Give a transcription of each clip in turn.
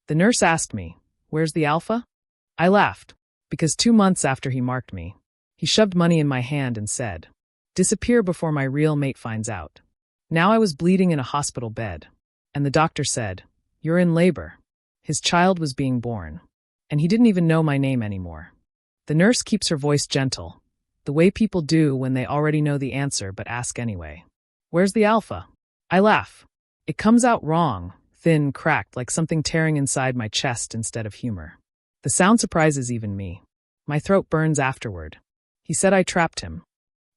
The nurse asked me, "Where's the alpha?" I laughed, because 2 months after he marked me, he shoved money in my hand and said, "Disappear before my real mate finds out." Now I was bleeding in a hospital bed, and the doctor said, "You're in labor." His child was being born, and he didn't even know my name anymore. The nurse keeps her voice gentle, the way people do when they already know the answer but ask anyway. "Where's the alpha?" I laugh. It comes out wrong, thin, cracked, like something tearing inside my chest instead of humor. The sound surprises even me. My throat burns afterward. He said I trapped him.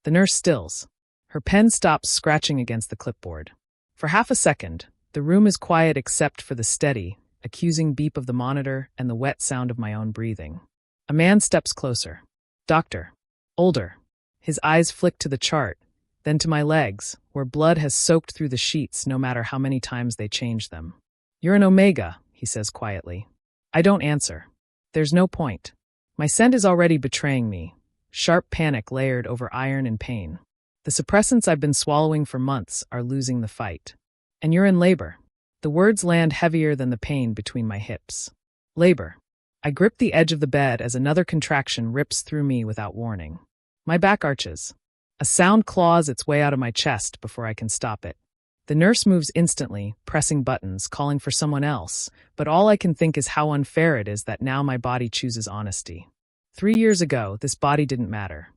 The nurse stills. Her pen stops scratching against the clipboard. For half a second, the room is quiet except for the steady, accusing beep of the monitor and the wet sound of my own breathing. A man steps closer. Doctor. Older. His eyes flick to the chart, then to my legs, where blood has soaked through the sheets no matter how many times they change them. "You're an Omega," he says quietly. I don't answer. There's no point. My scent is already betraying me, sharp panic layered over iron and pain. The suppressants I've been swallowing for months are losing the fight. "And you're in labor." The words land heavier than the pain between my hips. Labor. I grip the edge of the bed as another contraction rips through me without warning. My back arches. A sound claws its way out of my chest before I can stop it. The nurse moves instantly, pressing buttons, calling for someone else, but all I can think is how unfair it is that now my body chooses honesty. 3 years ago, this body didn't matter.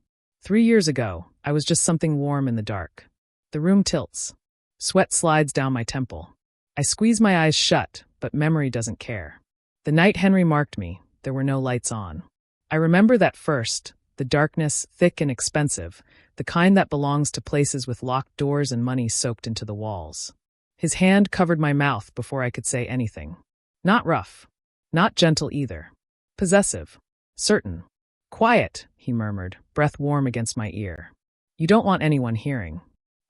3 years ago, I was just something warm in the dark. The room tilts. Sweat slides down my temple. I squeeze my eyes shut, but memory doesn't care. The night Henry marked me, there were no lights on. I remember that first, the darkness, thick and expensive, the kind that belongs to places with locked doors and money soaked into the walls. His hand covered my mouth before I could say anything. Not rough. Not gentle either. Possessive. Certain. "Quiet," he murmured, breath warm against my ear. "You don't want anyone hearing."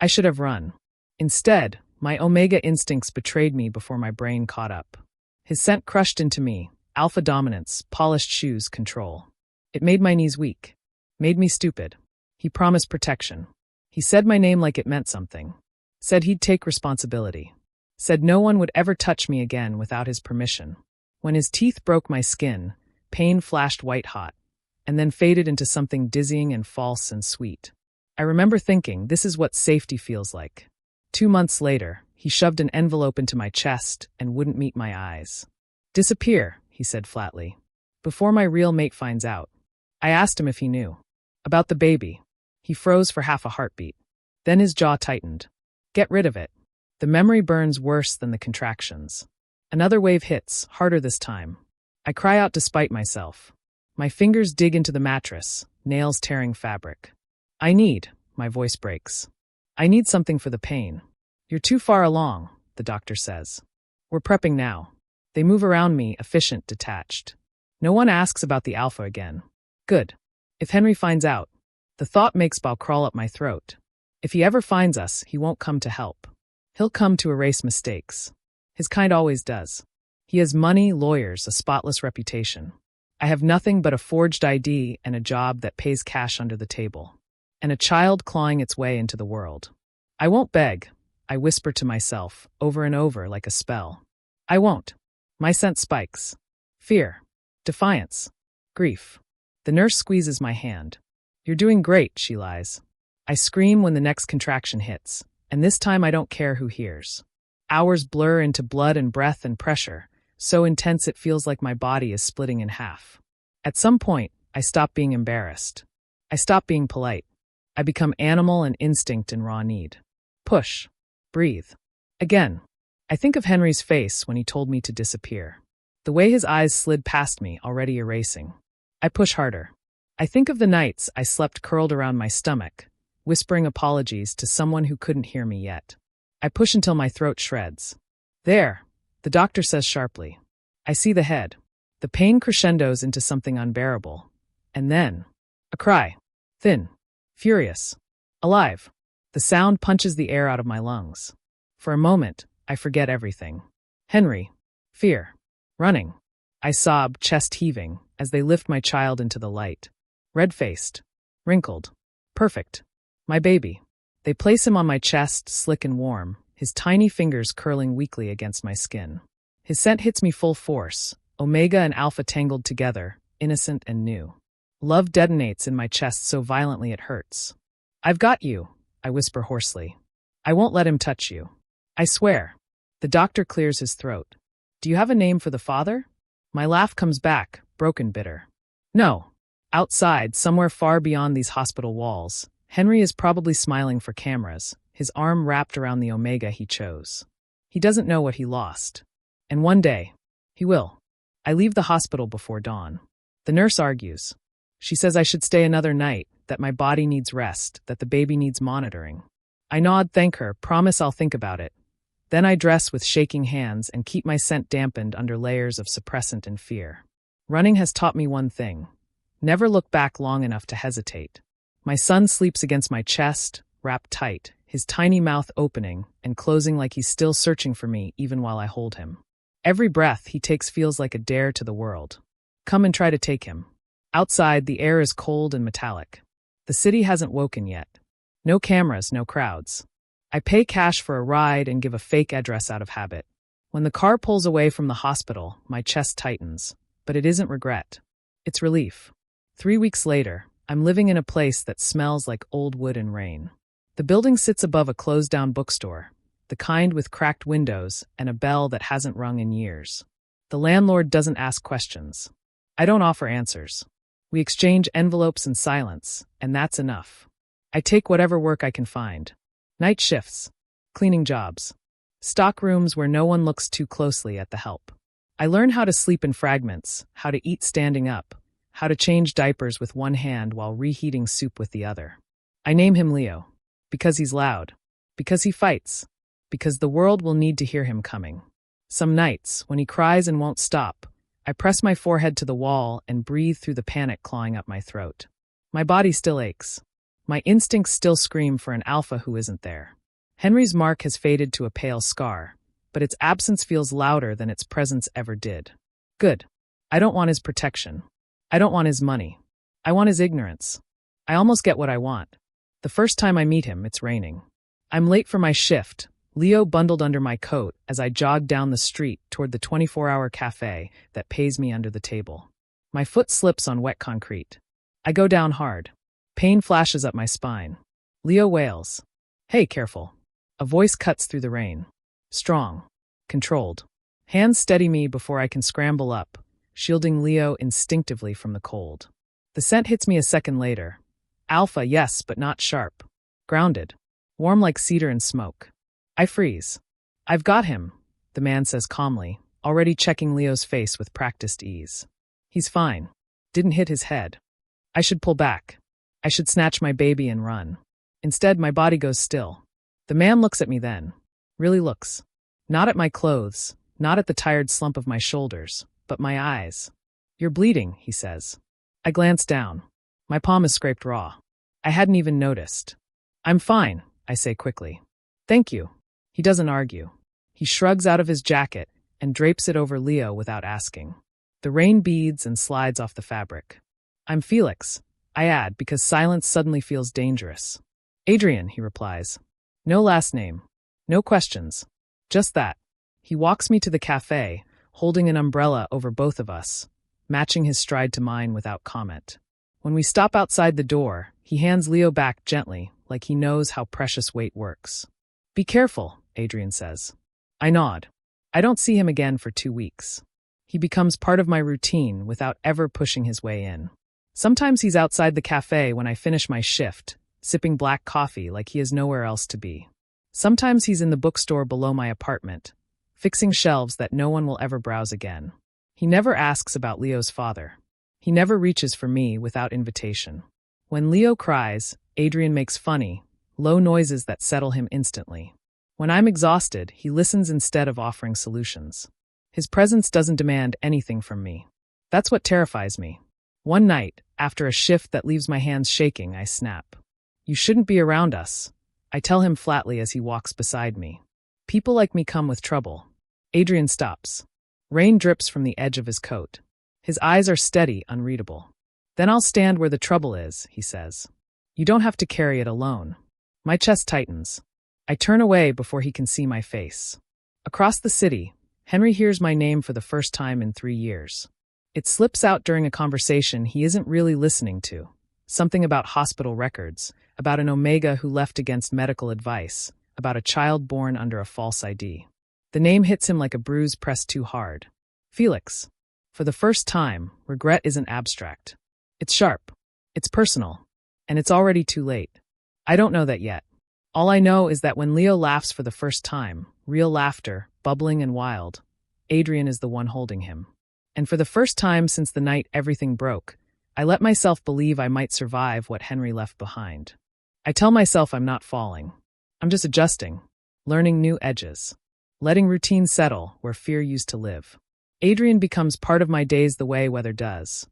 I should have run. Instead, my Omega instincts betrayed me before my brain caught up. His scent crushed into me, alpha dominance, polished shoes, control. It made my knees weak. Made me stupid. He promised protection. He said my name like it meant something. Said he'd take responsibility. Said no one would ever touch me again without his permission. When his teeth broke my skin, pain flashed white hot, and then faded into something dizzying and false and sweet. I remember thinking, this is what safety feels like. 2 months later, he shoved an envelope into my chest and wouldn't meet my eyes. "Disappear," he said flatly, "before my real mate finds out." I asked him if he knew. About the baby. He froze for half a heartbeat. Then his jaw tightened. "Get rid of it." The memory burns worse than the contractions. Another wave hits, harder this time. I cry out despite myself. My fingers dig into the mattress, nails tearing fabric. My voice breaks. I need something for the pain. "You're too far along," the doctor says. "We're prepping now." They move around me, efficient, detached. No one asks about the alpha again. Good. If Henry finds out, the thought makes bile crawl up my throat. If he ever finds us, he won't come to help. He'll come to erase mistakes. His kind always does. He has money, lawyers, a spotless reputation. I have nothing but a forged ID and a job that pays cash under the table. And a child clawing its way into the world. I won't beg, I whisper to myself, over and over like a spell. I won't. My scent spikes. Fear. Defiance. Grief. The nurse squeezes my hand. "You're doing great," she lies. I scream when the next contraction hits, and this time I don't care who hears. Hours blur into blood and breath and pressure, so intense it feels like my body is splitting in half. At some point, I stop being embarrassed. I stop being polite. I become animal and instinct in raw need. Push. Breathe. Again. I think of Henry's face when he told me to disappear. The way his eyes slid past me, already erasing. I push harder. I think of the nights I slept curled around my stomach, whispering apologies to someone who couldn't hear me yet. I push until my throat shreds. "There," the doctor says sharply. I see the head. The pain crescendos into something unbearable. And then, a cry. Thin. Furious. Alive. The sound punches the air out of my lungs. For a moment, I forget everything. Henry. Fear. Running. I sob, chest heaving, as they lift my child into the light. Red-faced. Wrinkled. Perfect. My baby. They place him on my chest, slick and warm, his tiny fingers curling weakly against my skin. His scent hits me full force, omega and alpha tangled together, innocent and new. Love detonates in my chest so violently it hurts. I've got you, I whisper hoarsely. I won't let him touch you. I swear. The doctor clears his throat. Do you have a name for the father? My laugh comes back, broken bitter. No. Outside, somewhere far beyond these hospital walls, Henry is probably smiling for cameras, his arm wrapped around the omega he chose. He doesn't know what he lost. And one day, he will. I leave the hospital before dawn. The nurse argues. She says I should stay another night, that my body needs rest, that the baby needs monitoring. I nod, thank her, promise I'll think about it. Then I dress with shaking hands and keep my scent dampened under layers of suppressant and fear. Running has taught me one thing. Never look back long enough to hesitate. My son sleeps against my chest, wrapped tight, his tiny mouth opening and closing like he's still searching for me even while I hold him. Every breath he takes feels like a dare to the world. Come and try to take him. Outside, the air is cold and metallic. The city hasn't woken yet. No cameras, no crowds. I pay cash for a ride and give a fake address out of habit. When the car pulls away from the hospital, my chest tightens. But it isn't regret. It's relief. 3 weeks later, I'm living in a place that smells like old wood and rain. The building sits above a closed-down bookstore, the kind with cracked windows and a bell that hasn't rung in years. The landlord doesn't ask questions. I don't offer answers. We exchange envelopes and silence, and that's enough. I take whatever work I can find. Night shifts, cleaning jobs, stock rooms where no one looks too closely at the help. I learn how to sleep in fragments, how to eat standing up, how to change diapers with one hand while reheating soup with the other. I name him Leo, because he's loud, because he fights, because the world will need to hear him coming. Some nights, when he cries and won't stop, I press my forehead to the wall and breathe through the panic clawing up my throat. My body still aches. My instincts still scream for an alpha who isn't there. Henry's mark has faded to a pale scar, but its absence feels louder than its presence ever did. Good. I don't want his protection. I don't want his money. I want his ignorance. I almost get what I want. The first time I meet him, it's raining. I'm late for my shift, Leo bundled under my coat as I jog down the street toward the 24-hour cafe that pays me under the table. My foot slips on wet concrete. I go down hard. Pain flashes up my spine. Leo wails. Hey, careful. A voice cuts through the rain. Strong. Controlled. Hands steady me before I can scramble up, shielding Leo instinctively from the cold. The scent hits me a second later. Alpha, yes, but not sharp. Grounded. Warm like cedar and smoke. I freeze. I've got him, the man says calmly, already checking Leo's face with practiced ease. He's fine. Didn't hit his head. I should pull back. I should snatch my baby and run. Instead, my body goes still. The man looks at me then. Really looks. Not at my clothes, not at the tired slump of my shoulders, but my eyes. You're bleeding, he says. I glance down. My palm is scraped raw. I hadn't even noticed. I'm fine, I say quickly. Thank you. He doesn't argue. He shrugs out of his jacket and drapes it over Leo without asking. The rain beads and slides off the fabric. I'm Felix, I add, because silence suddenly feels dangerous. Adrien, he replies. No last name. No questions. Just that. He walks me to the cafe, holding an umbrella over both of us, matching his stride to mine without comment. When we stop outside the door, he hands Leo back gently, like he knows how precious weight works. Be careful, Adrien says. I nod. I don't see him again for 2 weeks. He becomes part of my routine without ever pushing his way in. Sometimes he's outside the cafe when I finish my shift, sipping black coffee like he has nowhere else to be. Sometimes he's in the bookstore below my apartment, fixing shelves that no one will ever browse again. He never asks about Leo's father. He never reaches for me without invitation. When Leo cries, Adrien makes funny, low noises that settle him instantly. When I'm exhausted, he listens instead of offering solutions. His presence doesn't demand anything from me. That's what terrifies me. One night, after a shift that leaves my hands shaking, I snap. You shouldn't be around us, I tell him flatly as he walks beside me. People like me come with trouble. Adrien stops. Rain drips from the edge of his coat. His eyes are steady, unreadable. Then I'll stand where the trouble is, he says. You don't have to carry it alone. My chest tightens. I turn away before he can see my face. Across the city, Henry hears my name for the first time in 3 years. It slips out during a conversation he isn't really listening to. Something about hospital records, about an Omega who left against medical advice, about a child born under a false ID. The name hits him like a bruise pressed too hard. Felix. For the first time, regret isn't abstract. It's sharp. It's personal. And it's already too late. I don't know that yet. All I know is that when Leo laughs for the first time, real laughter, bubbling and wild, Adrien is the one holding him. And for the first time since the night everything broke, I let myself believe I might survive what Henry left behind. I tell myself I'm not falling. I'm just adjusting, learning new edges, letting routine settle where fear used to live. Adrien becomes part of my days the way weather does.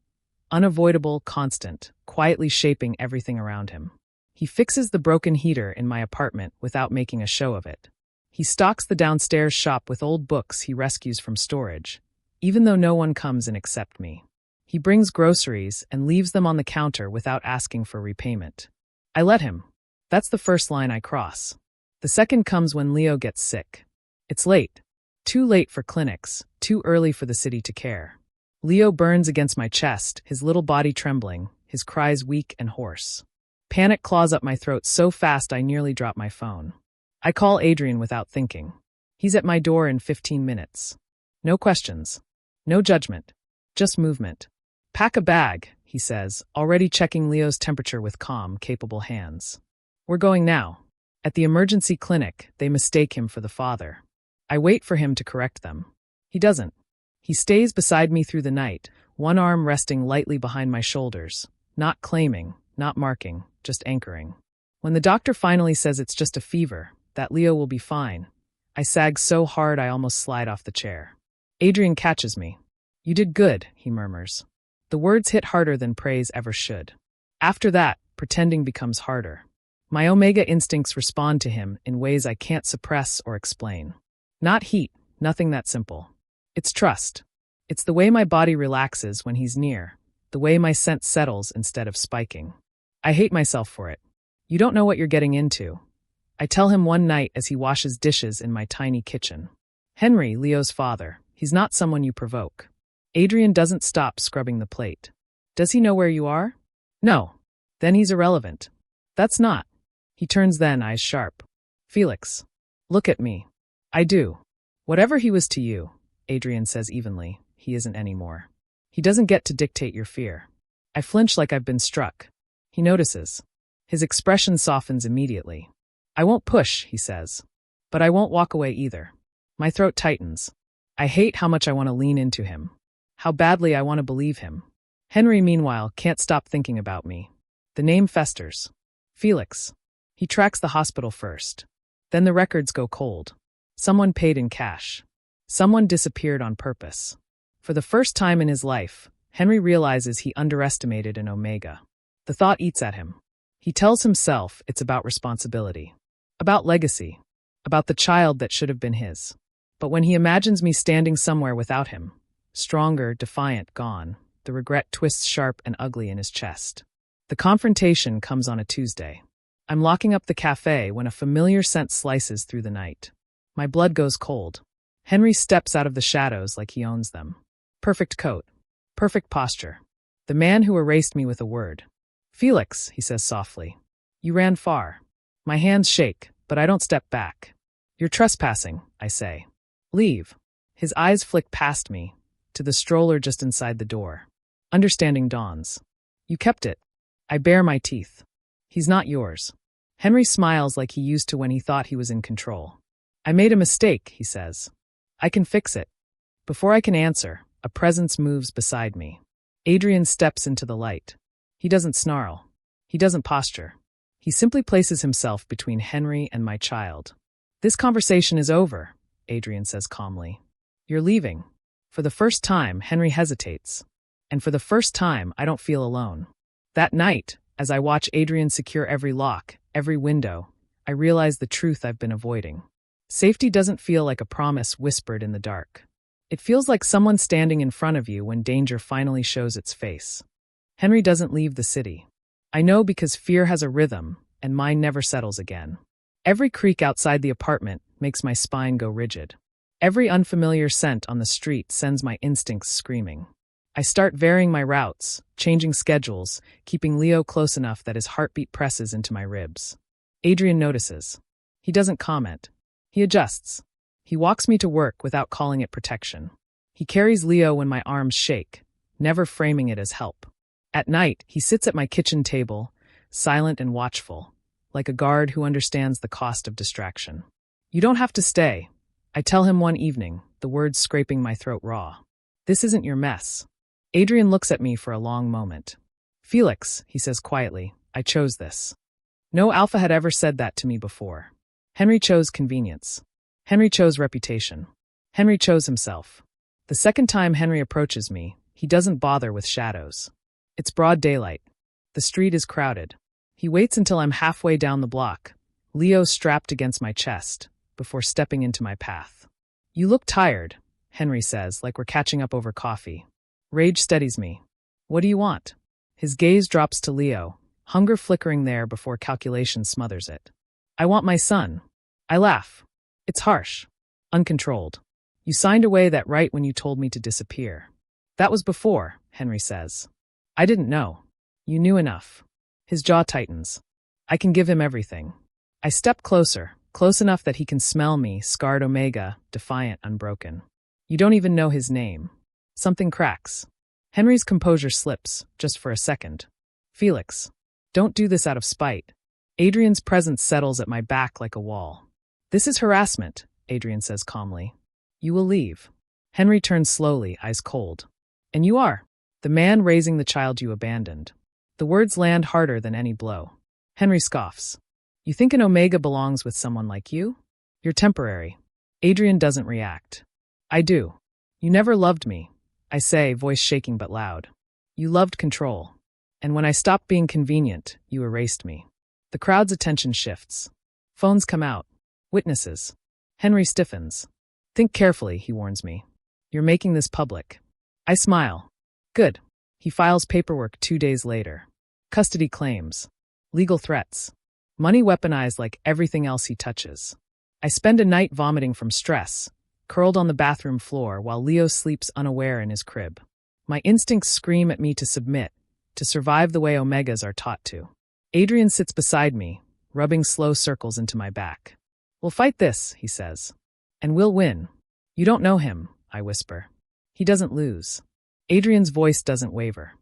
Unavoidable, constant, quietly shaping everything around him. He fixes the broken heater in my apartment without making a show of it. He stocks the downstairs shop with old books he rescues from storage, even though no one comes in except me. He brings groceries and leaves them on the counter without asking for repayment. I let him. That's the first line I cross. The second comes when Leo gets sick. It's late. Too late for clinics, too early for the city to care. Leo burns against my chest, his little body trembling, his cries weak and hoarse. Panic claws up my throat so fast I nearly drop my phone. I call Adrien without thinking. He's at my door in 15 minutes. No questions. No judgment. Just movement. Pack a bag, he says, already checking Leo's temperature with calm, capable hands. We're going now. At the emergency clinic, they mistake him for the father. I wait for him to correct them. He doesn't. He stays beside me through the night, one arm resting lightly behind my shoulders, not claiming, not marking, just anchoring. When the doctor finally says it's just a fever, that Leo will be fine, I sag so hard I almost slide off the chair. Adrien catches me. You did good, he murmurs. The words hit harder than praise ever should. After that, pretending becomes harder. My Omega instincts respond to him in ways I can't suppress or explain. Not heat, nothing that simple. It's trust. It's the way my body relaxes when he's near, the way my scent settles instead of spiking. I hate myself for it. You don't know what you're getting into. I tell him one night as he washes dishes in my tiny kitchen. Henry, Leo's father, he's not someone you provoke. Adrien doesn't stop scrubbing the plate. Does he know where you are? No. Then he's irrelevant. That's not. He turns then, eyes sharp. Felix. Look at me. I do. Whatever he was to you, Adrien says evenly, he isn't anymore. He doesn't get to dictate your fear. I flinch like I've been struck. He notices. His expression softens immediately. I won't push, he says. But I won't walk away either. My throat tightens. I hate how much I want to lean into him. How badly I want to believe him. Henry, meanwhile, can't stop thinking about me. The name festers. Felix. He tracks the hospital first. Then the records go cold. Someone paid in cash. Someone disappeared on purpose. For the first time in his life, Henry realizes he underestimated an Omega. The thought eats at him. He tells himself it's about responsibility. About legacy. About the child that should have been his. But when he imagines me standing somewhere without him, stronger, defiant, gone, the regret twists sharp and ugly in his chest. The confrontation comes on a Tuesday. I'm locking up the cafe when a familiar scent slices through the night. My blood goes cold. Henry steps out of the shadows like he owns them. Perfect coat. Perfect posture. The man who erased me with a word. Felix, he says softly. You ran far. My hands shake, but I don't step back. You're trespassing, I say. Leave. His eyes flick past me, to the stroller just inside the door. Understanding dawns. You kept it. I bare my teeth. He's not yours. Henry smiles like he used to when he thought he was in control. I made a mistake, he says. I can fix it. Before I can answer, a presence moves beside me. Adrien steps into the light. He doesn't snarl. He doesn't posture. He simply places himself between Henry and my child. This conversation is over, Adrien says calmly. You're leaving. For the first time, Henry hesitates. And for the first time, I don't feel alone. That night, as I watch Adrien secure every lock, every window, I realize the truth I've been avoiding. Safety doesn't feel like a promise whispered in the dark. It feels like someone standing in front of you when danger finally shows its face. Henry doesn't leave the city. I know because fear has a rhythm, and mine never settles again. Every creak outside the apartment makes my spine go rigid. Every unfamiliar scent on the street sends my instincts screaming. I start varying my routes, changing schedules, keeping Leo close enough that his heartbeat presses into my ribs. Adrien notices. He doesn't comment. He adjusts. He walks me to work without calling it protection. He carries Leo when my arms shake, never framing it as help. At night, he sits at my kitchen table, silent and watchful, like a guard who understands the cost of distraction. You don't have to stay, I tell him one evening, the words scraping my throat raw. This isn't your mess. Adrien looks at me for a long moment. Felix, he says quietly, I chose this. No alpha had ever said that to me before. Henry chose convenience. Henry chose reputation. Henry chose himself. The second time Henry approaches me, he doesn't bother with shadows. It's broad daylight. The street is crowded. He waits until I'm halfway down the block, Leo strapped against my chest, before stepping into my path. You look tired, Henry says, like we're catching up over coffee. Rage steadies me. What do you want? His gaze drops to Leo, hunger flickering there before calculation smothers it. I want my son. I laugh. It's harsh. Uncontrolled. You signed away that right when you told me to disappear. That was before, Henry says. I didn't know. You knew enough. His jaw tightens. I can give him everything. I step closer, close enough that he can smell me, scarred Omega, defiant, unbroken. You don't even know his name. Something cracks. Henry's composure slips, just for a second. Felix, don't do this out of spite. Adrien's presence settles at my back like a wall. This is harassment, Adrien says calmly. You will leave. Henry turns slowly, eyes cold. And you are. The man raising the child you abandoned. The words land harder than any blow. Henry scoffs. You think an Omega belongs with someone like you? You're temporary. Adrien doesn't react. I do. You never loved me, I say, voice shaking but loud. You loved control. And when I stopped being convenient, you erased me. The crowd's attention shifts. Phones come out. Witnesses. Henry stiffens. Think carefully, he warns me. You're making this public. I smile. Good. He files paperwork 2 days later. Custody claims. Legal threats. Money weaponized like everything else he touches. I spend a night vomiting from stress, curled on the bathroom floor while Leo sleeps unaware in his crib. My instincts scream at me to submit, to survive the way Omegas are taught to. Adrien sits beside me, rubbing slow circles into my back. We'll fight this, he says. And we'll win. You don't know him, I whisper. He doesn't lose. Adrien's voice doesn't waver.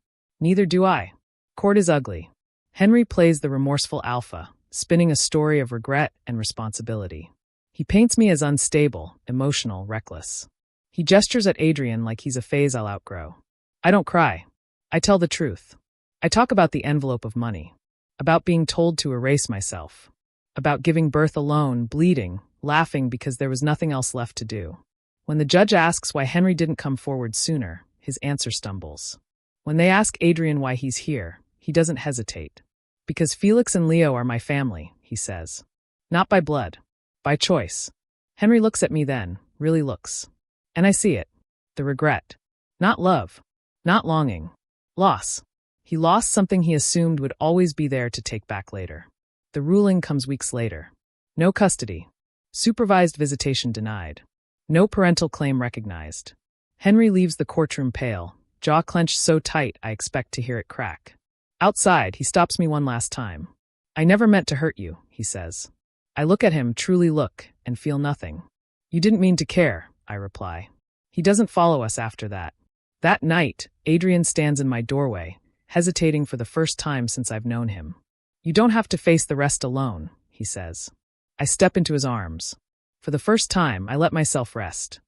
Neither do I. Court is ugly. Henry plays the remorseful alpha, spinning a story of regret and responsibility. He paints me as unstable, emotional, reckless. He gestures at Adrien like he's a phase I'll outgrow. I don't cry. I tell the truth. I talk about the envelope of money. About being told to erase myself. About giving birth alone, bleeding, laughing because there was nothing else left to do. When the judge asks why Henry didn't come forward sooner, his answer stumbles. When they ask Adrien why he's here, he doesn't hesitate. Because Felix and Leo are my family, he says. Not by blood. By choice. Henry looks at me then, really looks. And I see it. The regret. Not love. Not longing. Loss. He lost something he assumed would always be there to take back later. The ruling comes weeks later. No custody. Supervised visitation denied. No parental claim recognized. Henry leaves the courtroom pale, jaw clenched so tight I expect to hear it crack. Outside, he stops me one last time. I never meant to hurt you, he says. I look at him, truly look, and feel nothing. You didn't mean to care, I reply. He doesn't follow us after that. That night, Adrien stands in my doorway, hesitating for the first time since I've known him. You don't have to face the rest alone, he says. I step into his arms. For the first time, I let myself rest.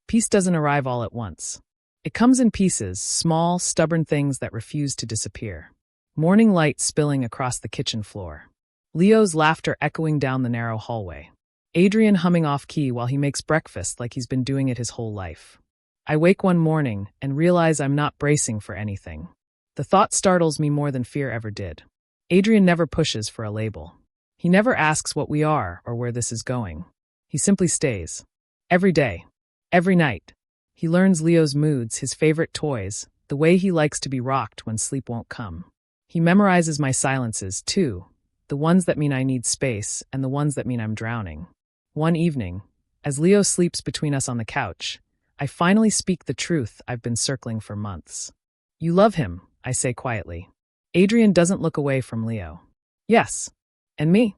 Peace doesn't arrive all at once. It comes in pieces, small, stubborn things that refuse to disappear. Morning light spilling across the kitchen floor. Leo's laughter echoing down the narrow hallway. Adrien humming off-key while he makes breakfast like he's been doing it his whole life. I wake one morning and realize I'm not bracing for anything. The thought startles me more than fear ever did. Adrien never pushes for a label. He never asks what we are or where this is going. He simply stays. Every day. Every night. He learns Leo's moods, his favorite toys, the way he likes to be rocked when sleep won't come. He memorizes my silences, too, the ones that mean I need space and the ones that mean I'm drowning. One evening, As Leo sleeps between us on the couch, I finally speak the truth I've been circling for months. You love him, I say quietly. Adrien doesn't look away from Leo. Yes. And me?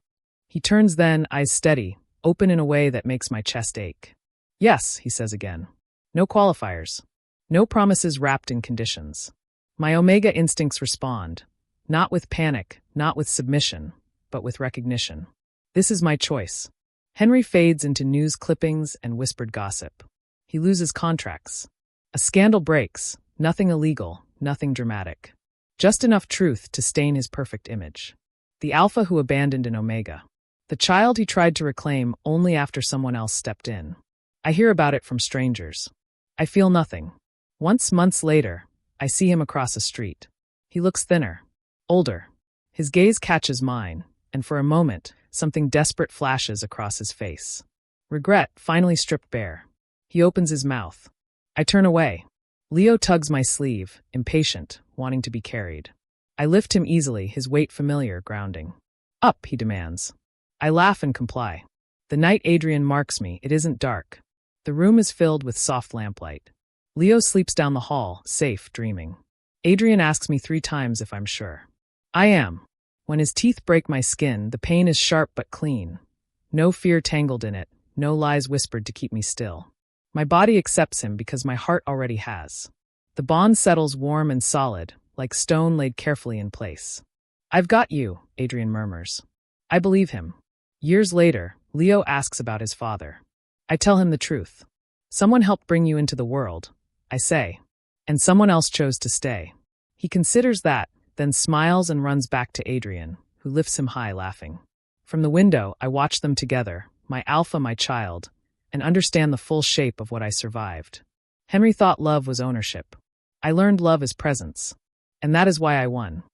He turns then, eyes steady, open in a way that makes my chest ache. Yes, he says again. No qualifiers. No promises wrapped in conditions. My Omega instincts respond, not with panic, not with submission, but with recognition. This is my choice. Henry fades into news clippings and whispered gossip. He loses contracts. A scandal breaks, nothing illegal, nothing dramatic. Just enough truth to stain his perfect image. The alpha who abandoned an Omega. The child he tried to reclaim only after someone else stepped in. I hear about it from strangers. I feel nothing. Once, months later, I see him across a street. He looks thinner, older. His gaze catches mine, and for a moment, something desperate flashes across his face. Regret finally stripped bare. He opens his mouth. I turn away. Leo tugs my sleeve, impatient, wanting to be carried. I lift him easily, his weight familiar, grounding. Up, he demands. I laugh and comply. The night Adrien marks me, it isn't dark. The room is filled with soft lamplight. Leo sleeps down the hall, safe, dreaming. Adrien asks me 3 times if I'm sure. I am. When his teeth break my skin, the pain is sharp but clean. No fear tangled in it, no lies whispered to keep me still. My body accepts him because my heart already has. The bond settles warm and solid, like stone laid carefully in place. I've got you, Adrien murmurs. I believe him. Years later, Leo asks about his father. I tell him the truth. Someone helped bring you into the world, I say. And someone else chose to stay. He considers that, then smiles and runs back to Adrien, who lifts him high, laughing. From the window, I watch them together, my alpha, my child, and understand the full shape of what I survived. Henry thought love was ownership. I learned love is presence. And that is why I won.